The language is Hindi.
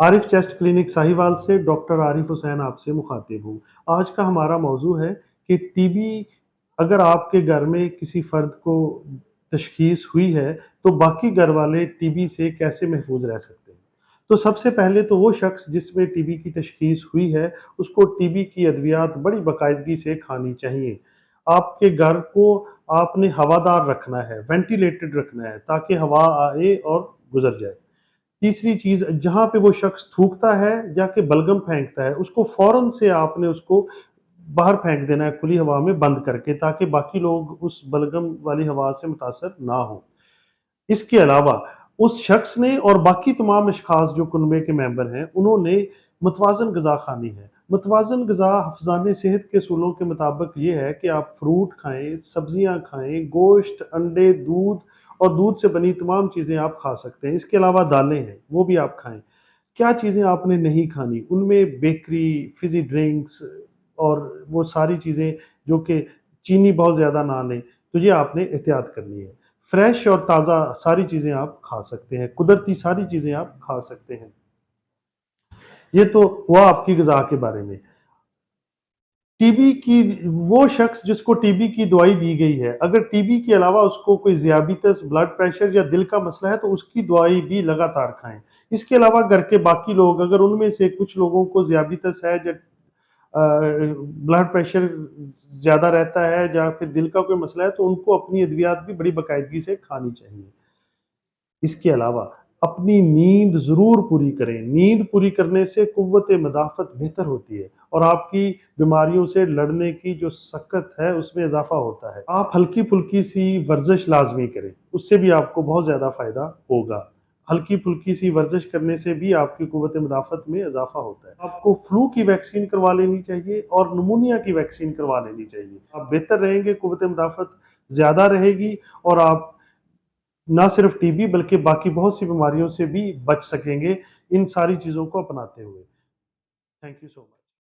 आरिफ चेस्ट क्लिनिक साहिवाल से डॉक्टर आरिफ हुसैन आपसे मुखातिब हूँ। आज का हमारा मौजू है कि टीबी अगर आपके घर में किसी फ़र्द को तशख़ीस हुई है, तो बाकी घर वाले टीबी से कैसे महफूज़ रह सकते हैं? तो सबसे पहले तो वो शख़्स जिसमें टीबी की तशख़ीस हुई है, उसको टीबी की अद्वियात बड़ी बाकायदगी से खानी चाहिए। आपके घर को आपने हवादार रखना है, वेंटिलेटेड रखना है ताकि हवा आए और गुज़र जाए। तीसरी चीज़, जहाँ पे वो शख़्स थूकता है या कि बलगम फेंकता है, उसको फ़ौरन से आपने उसको बाहर फेंक देना है खुली हवा में बंद करके, ताकि बाकी लोग उस बलगम वाली हवा से मुतासर ना हों। इसके अलावा उस शख़्स ने और बाकी तमाम अशख़ास जो कुनबे के मेंबर हैं, उन्होंने मुतवाज़न ग़िज़ा खानी है। मुतवाज़न ग़िज़ा हफ़्ज़ान सेहत के असूलों के मुताबिक ये है कि आप फ्रूट खाएँ, सब्ज़ियाँ खाएँ, गोश्त, अंडे, दूध और दूध से बनी तमाम चीज़ें आप खा सकते हैं। इसके अलावा दालें हैं, वो भी आप खाएँ। क्या चीज़ें आपने नहीं खानी? उनमें बेकरी, फ़िज़ी ड्रिंक्स और वो सारी चीज़ें जो कि चीनी बहुत ज़्यादा ना लें, तो ये आपने एहतियात करनी है। फ्रेश और ताज़ा सारी चीज़ें आप खा सकते हैं, कुदरती सारी चीज़ें आप खा सकते हैं। ये तो हुआ आपकी ग़िज़ा के बारे में। टीबी की वो शख़्स जिसको टीबी की दवाई दी गई है, अगर टीबी के अलावा उसको कोई ज़ियाबितस, ब्लड प्रेशर या दिल का मसला है, तो उसकी दवाई भी लगातार खाएँ। इसके अलावा घर के बाकी लोग, अगर उनमें से कुछ लोगों को ज़ियाबितस है या ब्लड प्रेशर ज़्यादा रहता है या फिर दिल का कोई मसला है, तो उनको अपनी अद्वियात भी बड़ी बाकायदगी से खानी चाहिए। इसके अलावा अपनी नींद ज़रूर पूरी करें। नींद पूरी करने से क़ुव्वत मदाफ़त बेहतर होती है और आपकी बीमारियों से लड़ने की जो सकत है, उसमें इज़ाफ़ा होता है। आप हल्की-फुल्की सी वर्ज़िश लाज़मी करें, उससे भी आपको बहुत ज़्यादा फ़ायदा होगा। हल्की-फुल्की सी वर्ज़िश करने से भी आपकी क़ुव्वत मदाफ़त में इज़ाफ़ा होता है। आपको फ्लू की वैक्सीन करवा लेनी चाहिए और निमोनिया की वैक्सीन करवा लेनी चाहिए। आप बेहतर रहेंगे, क़ुव्वत मदाफ़त ज़्यादा रहेगी और आप ना सिर्फ टीबी बल्कि बाकी बहुत सी बीमारियों से भी बच सकेंगे, इन सारी चीज़ों को अपनाते हुए। Thank you so much.